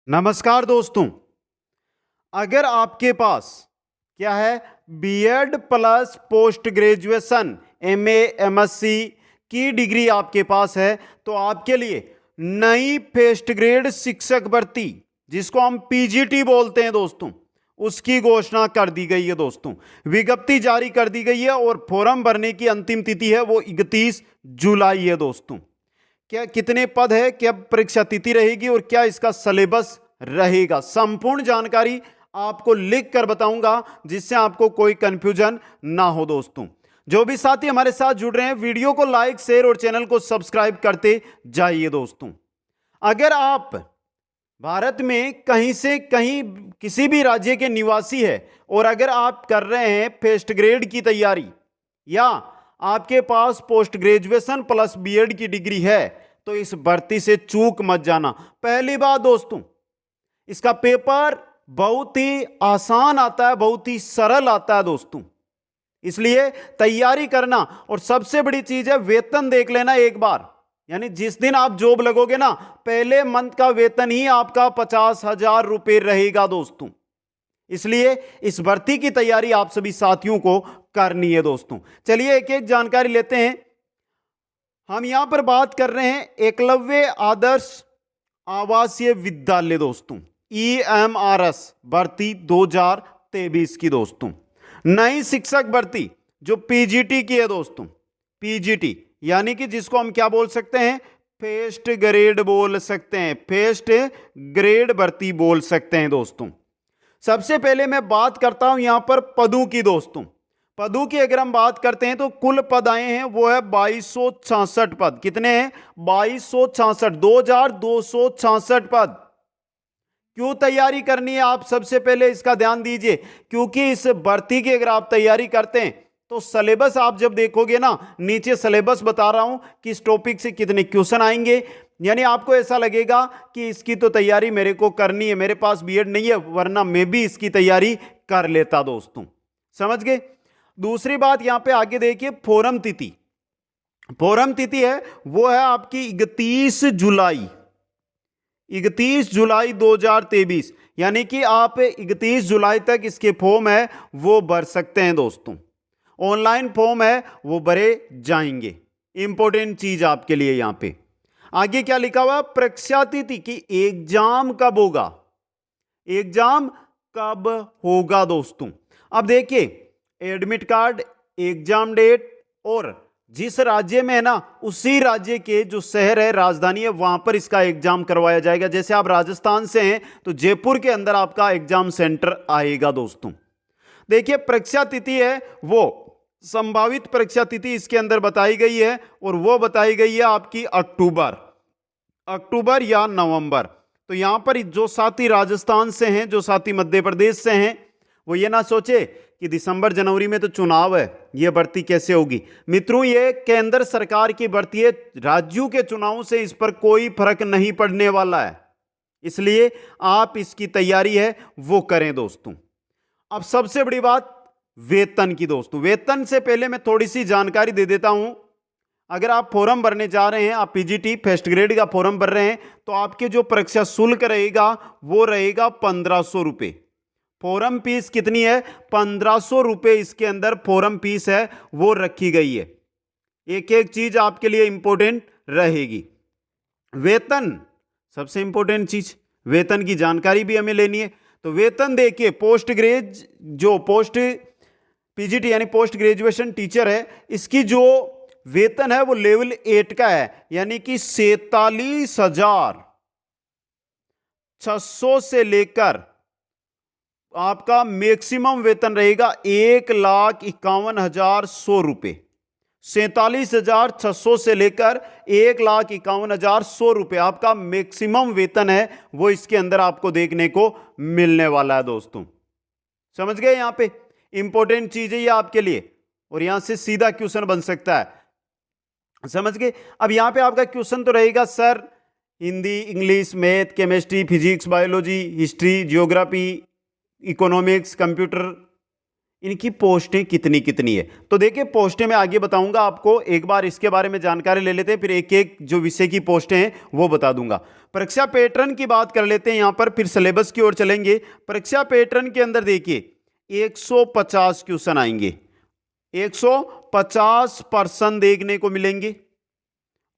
नमस्कार दोस्तों। अगर आपके पास क्या है BEd plus post graduation MA MSc की डिग्री आपके पास है तो आपके लिए नई फर्स्ट ग्रेड शिक्षक भर्ती जिसको हम पीजीटी बोलते हैं दोस्तों, उसकी घोषणा कर दी गई है दोस्तों। विज्ञप्ति जारी कर दी गई है और फॉर्म भरने की अंतिम तिथि है वो 31 जुलाई है दोस्तों। क्या कितने पद है, क्या परीक्षा तिथि रहेगी और क्या इसका सिलेबस रहेगा, संपूर्ण जानकारी आपको लिख कर बताऊंगा जिससे आपको कोई कंफ्यूजन ना हो दोस्तों। जो भी साथी हमारे साथ जुड़ रहे हैं वीडियो को लाइक शेयर और चैनल को सब्सक्राइब करते जाइए दोस्तों। अगर आप भारत में कहीं से कहीं किसी भी राज्य के निवासी है और अगर आप कर रहे हैं फर्स्ट ग्रेड की तैयारी या आपके पास पोस्ट ग्रेजुएशन प्लस बीएड की डिग्री है तो इस भर्ती से चूक मत जाना। पहली बात दोस्तों, इसका पेपर बहुत ही आसान आता है, बहुत ही सरल आता है दोस्तों, इसलिए तैयारी करना। और सबसे बड़ी चीज है वेतन देख लेना एक बार, यानी जिस दिन आप जॉब लगोगे ना पहले मंथ का वेतन ही आपका 50,000 रुपए रहेगा दोस्तों। इसलिए इस भर्ती की तैयारी आप सभी साथियों को करनी है दोस्तों। चलिए एक एक जानकारी लेते हैं। हम यहां पर बात कर रहे हैं एकलव्य आदर्श आवासीय विद्यालय दोस्तों, ईएमआरएस भर्ती 2023 की दोस्तों। नई शिक्षक भर्ती जो पीजीटी की है दोस्तों, पीजीटी यानी कि जिसको हम क्या बोल सकते हैं, फर्स्ट ग्रेड बोल सकते हैं, फर्स्ट ग्रेड भर्ती बोल सकते हैं दोस्तों। सबसे पहले मैं बात करता हूं यहां पर पदों की दोस्तों। पदों की अगर हम बात करते हैं तो कुल पद आए हैं वो है 2266 पद। कितने हैं? 2266, 2266 पद। क्यों तैयारी करनी है आप सबसे पहले इसका ध्यान दीजिए, क्योंकि इस भर्ती की अगर आप तैयारी करते हैं तो सिलेबस आप जब देखोगे ना, नीचे सिलेबस बता रहा हूं कि इस टॉपिक से कितने क्वेश्चन आएंगे, यानी आपको ऐसा लगेगा कि इसकी तो तैयारी मेरे को करनी है, मेरे पास बीएड नहीं है वरना मैं भी इसकी तैयारी कर लेता दोस्तों। समझ गए? दूसरी बात यहां पे आगे देखिए, फॉर्म तिथि। फॉर्म तिथि है वो है आपकी 31 जुलाई, 31 जुलाई 2023, यानी कि आप 31 जुलाई तक इसके फॉर्म है वो भर सकते हैं दोस्तों। ऑनलाइन फॉर्म है वो भरे जाएंगे। इंपॉर्टेंट चीज आपके लिए यहां पे आगे क्या लिखा हुआ, परीक्षा तिथि की एग्जाम कब होगा, एग्जाम कब होगा दोस्तों। अब देखिए एडमिट कार्ड, एग्जाम डेट और जिस राज्य में है ना उसी राज्य के जो शहर है, राजधानी है, वहां पर इसका एग्जाम करवाया जाएगा। जैसे आप राजस्थान से हैं तो जयपुर के अंदर आपका एग्जाम सेंटर आएगा दोस्तों। देखिए परीक्षा तिथि है वो संभावित परीक्षा तिथि इसके अंदर बताई गई है और वो बताई गई है आपकी अक्टूबर या नवंबर। तो यहां पर जो साथी राजस्थान से हैं, जो साथी मध्य प्रदेश से हैं, वो ये ना सोचे कि दिसंबर जनवरी में तो चुनाव है, ये भर्ती कैसे होगी। मित्रों ये केंद्र सरकार की भर्ती है, राज्यों के चुनावों से इस पर कोई फर्क नहीं पड़ने वाला है, इसलिए आप इसकी तैयारी है वो करें दोस्तों। अब सबसे बड़ी बात वेतन की दोस्तों। वेतन से पहले मैं थोड़ी सी जानकारी दे देता हूं। अगर आप फॉर्म भरने जा रहे हैं, आप पीजीटी फर्स्ट ग्रेड का फॉर्म भर रहे हैं तो आपके जो परीक्षा शुल्क रहेगा वो रहेगा 1500 रुपए। फॉर्म फीस कितनी है? 1500 रुपए इसके अंदर फॉर्म फीस है वो रखी गई है। एक एक चीज आपके लिए इंपॉर्टेंट रहेगी। वेतन सबसे इंपॉर्टेंट चीज, वेतन की जानकारी भी हमें लेनी है। तो वेतन देखिए, पोस्ट ग्रेज जो पोस्ट पीजीटी यानी पोस्ट ग्रेजुएशन टीचर है, इसकी जो वेतन है वो लेवल 8 का है, यानी कि 47,600 से लेकर आपका मैक्सिमम वेतन रहेगा 1,51,100 रुपए। 47,600 से लेकर 1,51,100 रुपए आपका मैक्सिमम वेतन है वो इसके अंदर आपको देखने को मिलने वाला है दोस्तों। समझ गए? यहां पे इंपॉर्टेंट चीज है ये आपके लिए और यहां से सीधा क्वेश्चन बन सकता है। समझ गए? अब यहां पे आपका क्वेश्चन तो रहेगा sir Hindi, English, math, chemistry, physics, biology, history, geography, economics, computer, इनकी पोस्टें कितनी कितनी है। तो देखिए पोस्टें मैं आगे बताऊंगा आपको, एक बार इसके बारे में जानकारी ले लेते हैं, फिर एक एक जो विषय की पोस्टें हैं वो बता दूंगा। परीक्षा पैटर्न की बात कर लेते हैं यहां पर, फिर सिलेबस की ओर चलेंगे। परीक्षा पैटर्न के अंदर देखिए 150 क्वेश्चन आएंगे, 150% देखने को मिलेंगे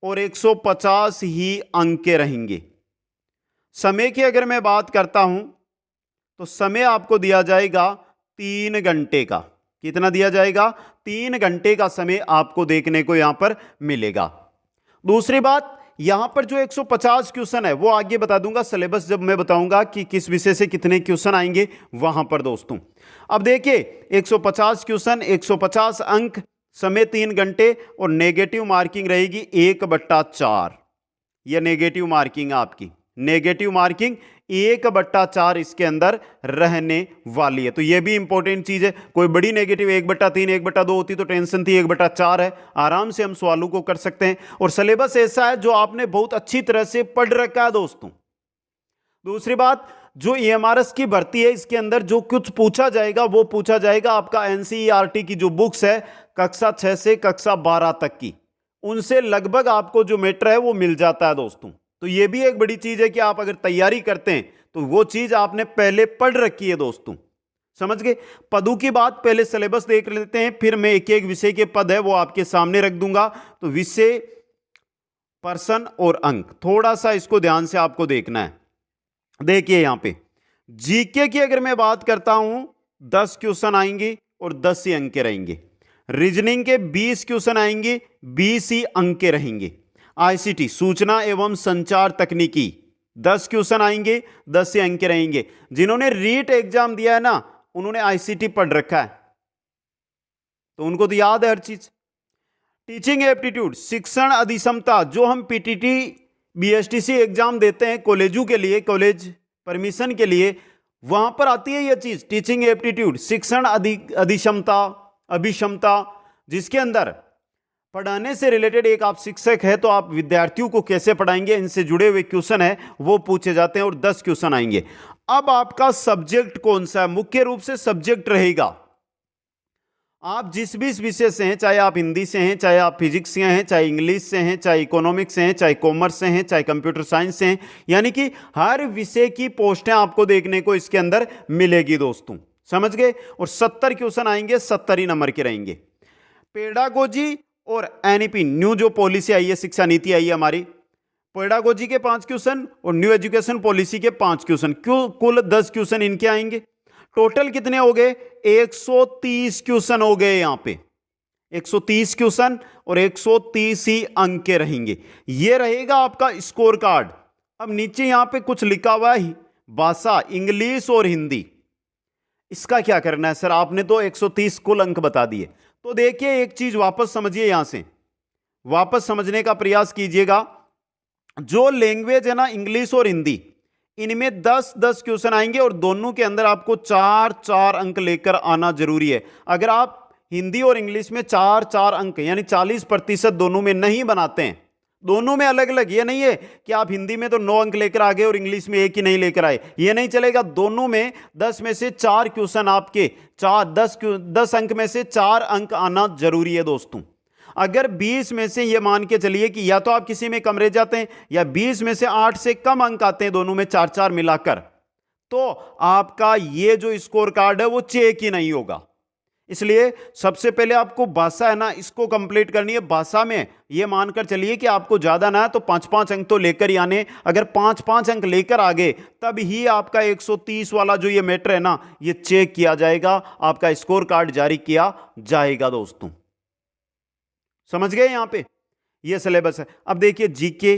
और 150 ही अंक के रहेंगे। समय की अगर मैं बात करता हूं तो समय आपको दिया जाएगा 3 घंटे का। कितना दिया जाएगा? 3 घंटे का समय आपको देखने को यहां पर मिलेगा। दूसरी बात, यहां पर जो 150 क्वेश्चन है वो आगे बता दूंगा, सिलेबस जब मैं बताऊंगा कि किस विषय से कितने क्वेश्चन आएंगे वहां पर दोस्तों। अब देखिए 150 क्वेश्चन, 150 अंक, समय 3 घंटे और नेगेटिव मार्किंग रहेगी 1/4। यह नेगेटिव मार्किंग है आपकी, नेगेटिव मार्किंग 1/4 इसके अंदर रहने वाली है। तो यह भी इंपॉर्टेंट चीज है। कोई बड़ी नेगेटिव 1/3 1/2 होती तो टेंशन थी, 1/4 है, आराम से हम सवालों को कर सकते हैं। और सिलेबस ऐसा है जो आपने बहुत अच्छी तरह से पढ़ रखा है दोस्तों। दूसरी बात, जो EMRS की भर्ती है इसके अंदर जो कुछ पूछा जाएगा वो पूछा जाएगा आपका NCERT की जो बुक्स है कक्षा 6 से कक्षा 12 तक की, उनसे लगभग आपको जो मैटर है वो मिल जाता है दोस्तों। तो ये भी एक बड़ी चीज है कि आप अगर तैयारी करते हैं तो वो चीज आपने पहले पढ़ रखी है दोस्तों। समझ गए? पदों की बात, पहले सिलेबस देख लेते हैं, फिर मैं एक एक विषय के पद है वो आपके सामने रख दूंगा। तो विषय, पर्सन और अंक, थोड़ा सा इसको ध्यान से आपको देखना है। देखिए यहां पे जीके की अगर मैं बात करता हूं 10 क्वेश्चन आएंगे और 10 ही अंक के रहेंगे। रीजनिंग के 20 क्वेश्चन आएंगे, 20 ही अंक के रहेंगे। ICT, सूचना एवं संचार तकनीकी, 10 क्वेश्चन आएंगे, 10 ही अंक के रहेंगे। जिन्होंने रीट एग्जाम दिया है ना, उन्होंने ICT पढ़ रखा है तो उनको तो याद है हर चीज। टीचिंग एप्टीट्यूड, शिक्षण अधिक्षमता, जो हम PTT BSTC एग्जाम देते हैं कॉलेजों के लिए, कॉलेज परमिशन के लिए, वहां पर आती है यह चीज, टीचिंग एप्टीट्यूड, शिक्षण अधिक्षमता, अभिक्षमता, जिसके अंदर पढ़ाने से रिलेटेड, एक आप शिक्षक है तो आप विद्यार्थियों को कैसे पढ़ाएंगे, इनसे जुड़े हुए क्वेश्चन है वो पूछे जाते हैं और 10 क्वेश्चन आएंगे। अब आपका सब्जेक्ट कौन सा है? मुख्य रूप से सब्जेक्ट रहेगा, आप जिस भी विषय से हैं, चाहे आप हिंदी से हैं, चाहे आप फिजिक्स से हैं, चाहे इंग्लिश से हैं, चाहे इकोनॉमिक्स से हैं, चाहे कॉमर्स से हैं, चाहे कंप्यूटर साइंस से हैं, यानी कि हर विषय की पोस्टें आपको देखने को इसके अंदर मिलेगी दोस्तों। समझ गए? और 70 क्वेश्चन आएंगे, 70 ही नंबर के रहेंगे। पेडागोजी और NEP, न्यू जो पॉलिसी आई है, शिक्षा नीति आई है हमारी, पेडागोजी के 5 क्वेश्चन और न्यू एजुकेशन पॉलिसी के 5 क्वेश्चन, कुल 10 क्वेश्चन इनके आएंगे। टोटल कितने हो गए? 130 क्वेश्चन हो गए यहां पे, 130 क्वेश्चन और 130 ही अंक के रहेंगे। यह रहेगा आपका स्कोर कार्ड। अब नीचे यहां पे कुछ लिखा हुआ है, भाषा, इंग्लिश और हिंदी, इसका क्या करना है सर? आपने तो 130 कुल अंक बता दिए। तो देखिए एक चीज वापस समझिए, यहां से वापस समझने का प्रयास कीजिएगा। जो लैंग्वेज है ना, इंग्लिश और हिंदी, इनमें 10-10 क्वेश्चन आएंगे और दोनों के अंदर आपको 4-4 अंक लेकर आना जरूरी है। अगर आप हिंदी और इंग्लिश में 4-4 अंक यानी 40% दोनों में नहीं बनाते हैं, दोनों में अलग अलग, ये नहीं है कि आप हिंदी में तो 9 अंक लेकर आ गए और इंग्लिश में 1 ही नहीं लेकर आए, ये नहीं चलेगा। दोनों में 10 में से 4 क्वेश्चन आपके 10 अंक में से 4 अंक आना जरूरी है दोस्तों। अगर 20 में से ये मान के चलिए कि या तो आप किसी में कम रह जाते हैं या 20 में से 8 से कम अंक आते हैं, दोनों में 4-4 मिलाकर, तो आपका ये जो स्कोर कार्ड है वो चेक ही नहीं होगा। इसलिए सबसे पहले आपको भाषा है ना, इसको कंप्लीट करनी है। भाषा में ये मानकर चलिए कि आपको ज्यादा ना तो 5-5 अंक तो लेकर ही आने। अगर 5-5 अंक लेकर आ गए तब ही आपका 130 वाला जो ये मैटर है ना, ये चेक किया जाएगा, आपका स्कोर कार्ड जारी किया जाएगा दोस्तों। समझ गए? यहां पे ये सिलेबस है। अब देखिए जीके,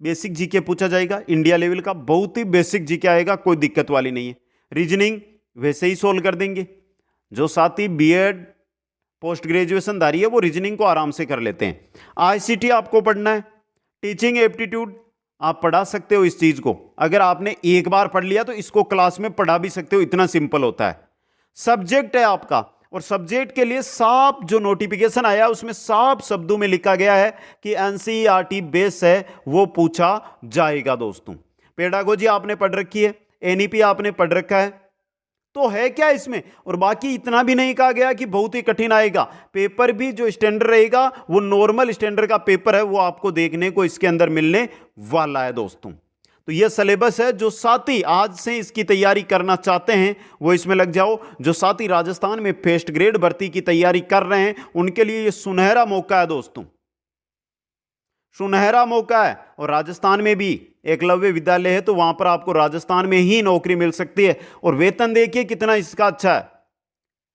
बेसिक जीके पूछा जाएगा इंडिया लेवल का, बहुत ही बेसिक जीके आएगा, कोई दिक्कत वाली नहीं है। रीजनिंग वैसे ही सोल्व कर देंगे, जो साथी बीएड पोस्ट ग्रेजुएशन धारी है वो रीजनिंग को आराम से कर लेते हैं। ICT आपको पढ़ना है, टीचिंग एप्टीट्यूड आप पढ़ा सकते हो इस चीज को, अगर आपने एक बार पढ़ लिया तो इसको क्लास में पढ़ा भी सकते हो, इतना सिंपल होता है। सब्जेक्ट है आपका, और सब्जेक्ट के लिए साफ जो नोटिफिकेशन आया उसमें साफ शब्दों में लिखा गया है कि NCERT बेस है वो पूछा जाएगा दोस्तों। पेडागोजी आपने पढ़ रखी है, NEP आपने पढ़ रखा है, तो है क्या इसमें। और बाकी इतना भी नहीं कहा गया कि बहुत ही कठिन आएगा। पेपर भी जो स्टैंडर्ड रहेगा वो नॉर्मल स्टैंडर्ड का पेपर है, वो आपको देखने को इसके अंदर मिलने वाला है दोस्तों। तो यह सिलेबस है, जो साथी आज से इसकी तैयारी करना चाहते हैं वो इसमें लग जाओ। जो साथी राजस्थान में फर्स्ट ग्रेड भर्ती की तैयारी कर रहे हैं उनके लिए यह सुनहरा मौका है दोस्तों, सुनहरा मौका है। और राजस्थान में भी एकलव्य विद्यालय है, तो वहां पर आपको राजस्थान में ही नौकरी मिल सकती है। और वेतन देखिए कितना इसका अच्छा है।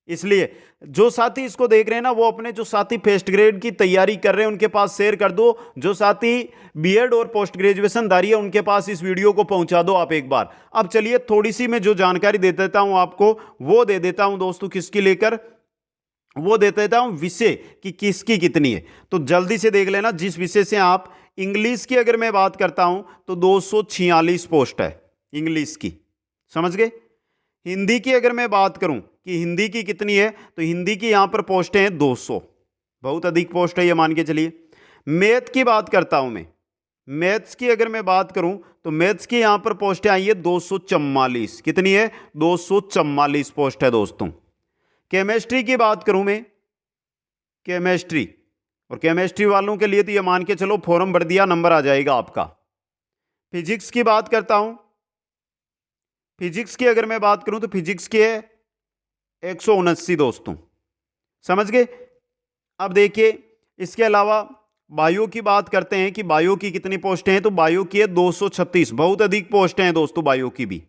इसलिए जो साथी इसको देख रहे हैं ना, वो अपने जो साथी फर्स्ट ग्रेड की तैयारी कर रहे हैं उनके पास शेयर कर दो। जो साथी बीएड और पोस्ट ग्रेजुएशन धारी है उनके पास इस वीडियो को पहुंचा दो आप एक बार। अब चलिए थोड़ी सी मैं जो जानकारी दे देता हूं आपको, वो दे देता हूं दोस्तों। किसकी लेकर, वो दे देता हूं विषय कि किसकी कितनी है। तो जल्दी से देख लेना। जिस विषय से आप, इंग्लिश की अगर मैं बात करता हूं तो 246 पोस्ट है इंग्लिश की, समझ गए। हिंदी की अगर मैं बात करूं कि हिंदी की कितनी है, तो हिंदी की यहां पर पोस्टें हैं 200, बहुत अधिक पोस्ट है ये, मान के चलिए। मैथ की बात करता हूं मैं, मैथ्स की अगर मैं बात करूं तो मैथ्स की यहां पर पोस्टें आई है 244। कितनी है, 244 पोस्ट है दोस्तों। केमिस्ट्री की बात करूं मैं, केमिस्ट्री, और केमिस्ट्री वालों के लिए तो ये मान के चलो फॉर्म भर दिया नंबर आ जाएगा आपका। फिजिक्स की बात करता हूं, फिजिक्स की अगर मैं बात करूं तो फिजिक्स की है 179 दोस्तों, समझ गए। अब देखिए इसके अलावा बायो की बात करते हैं कि बायो की कितनी पोस्टें हैं, तो बायो की है 236, बहुत अधिक पोस्टें हैं दोस्तों बायो की भी।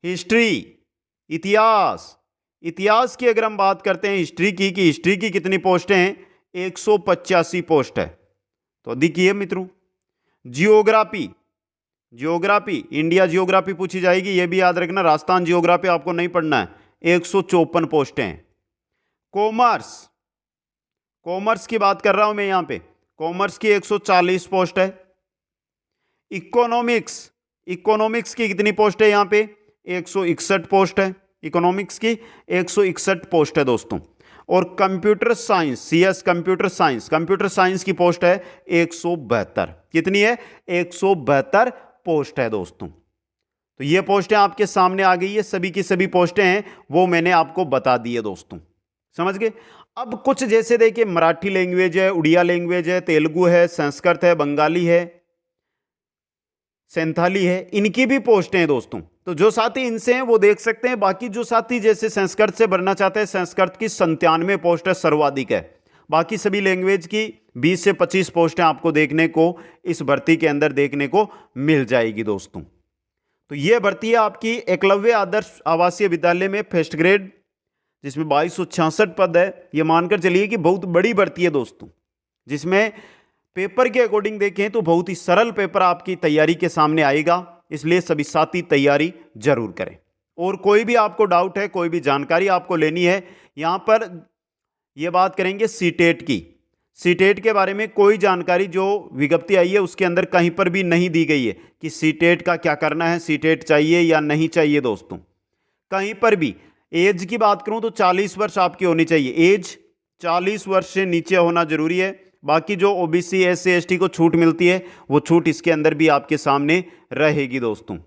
हिस्ट्री, इतिहास, इतिहास की अगर हम बात करते हैं हिस्ट्री की, कि हिस्ट्री की कितनी पोस्टें हैं, 185 पोस्ट है, तो अधिक ही है मित्रों। जियोग्राफी, जियोग्राफी, इंडिया जियोग्राफी पूछी जाएगी, यह भी याद रखना, राजस्थान जियोग्राफी आपको नहीं पढ़ना है, 154 पोस्टें हैं। कॉमर्स, कॉमर्स की बात कर रहा हूं मैं यहां पे, कॉमर्स की 140 पोस्ट है। इकोनॉमिक्स, इकोनॉमिक्स की कितनी पोस्ट है यहां पे, 161 पोस्ट है, इकोनॉमिक्स की 161 पोस्ट है दोस्तों। और computer science, CS computer science, computer science की पोस्ट है 172। कितनी है, 172 पोस्ट है दोस्तों। तो ये पोस्टें आपके सामने आ गई है, सभी की सभी पोस्टें हैं वो मैंने आपको बता दी है दोस्तों, समझ गए। अब कुछ जैसे देखिए मराठी लैंग्वेज है, उड़िया लैंग्वेज है, तेलुगु है, संस्कृत है, बंगाली है, संथाली है, इनकी भी पोस्टें हैं दोस्तों। तो जो साथी इनसे हैं वो देख सकते हैं। बाकी जो साथी जैसे संस्कृत से भरना चाहते हैं, संस्कृत की 97 पोस्ट है, सर्वाधिक है। बाकी सभी लैंग्वेज की 20 से 25 पोस्टें आपको देखने को इस भर्ती के अंदर देखने को मिल जाएगी दोस्तों। तो ये भर्ती है आपकी एकलव्य आदर्श आवासीय विद्यालय में फर्स्ट ग्रेड, जिसमें 2266 पद है। ये मानकर चलिए कि बहुत बड़ी भर्ती है दोस्तों, जिसमें पेपर के अकॉर्डिंग देखें तो बहुत ही सरल पेपर आपकी तैयारी के सामने आएगा। इसलिए सभी साथी तैयारी जरूर करें। और कोई भी आपको डाउट है, कोई भी जानकारी आपको लेनी है, यहां पर यह बात करेंगे सीटेट की। सीटेट के बारे में कोई जानकारी जो विज्ञप्ति आई है उसके अंदर कहीं पर भी नहीं दी गई है कि सीटेट का क्या करना है, सीटेट चाहिए या नहीं चाहिए दोस्तों, कहीं पर भी। एज की बात करूं तो 40 वर्ष आपकी होनी चाहिए, एज 40 वर्ष से नीचे होना जरूरी है। बाकी जो ओबीसी एससी एसटी को छूट मिलती है वो छूट इसके अंदर भी आपके सामने रहेगी दोस्तों।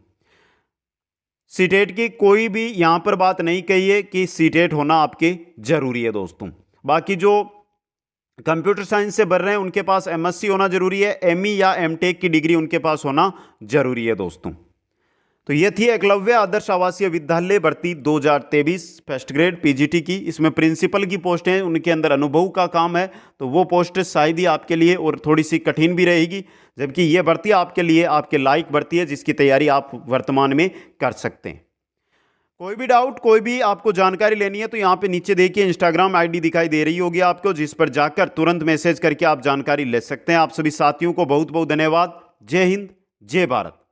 सीटेट की कोई भी यहां पर बात नहीं कही है कि सीटेट होना आपके जरूरी है दोस्तों। बाकी जो कंप्यूटर साइंस से भर रहे हैं उनके पास एमएससी होना जरूरी है, एमई या एमटेक की डिग्री उनके पास होना जरूरी है दोस्तों। तो ये थी एकलव्य आदर्श आवासीय विद्यालय भर्ती 2023 फर्स्ट ग्रेड पीजीटी की। इसमें प्रिंसिपल की पोस्ट है, उनके अंदर अनुभव का काम है, तो वो पोस्ट शायद ही आपके लिए और थोड़ी सी कठिन भी रहेगी, जबकि ये भर्ती आपके लिए आपके लायक भर्ती है, जिसकी तैयारी आप वर्तमान में कर सकते हैं। कोई भी डाउट, कोई भी आपको जानकारी लेनी है तो यहाँ पे नीचे देखिए इंस्टाग्राम आईडी दिखाई दे रही होगी आपको, जिस पर जाकर तुरंत मैसेज करके आप जानकारी ले सकते हैं। आप सभी साथियों को बहुत बहुत धन्यवाद। जय हिंद, जय भारत।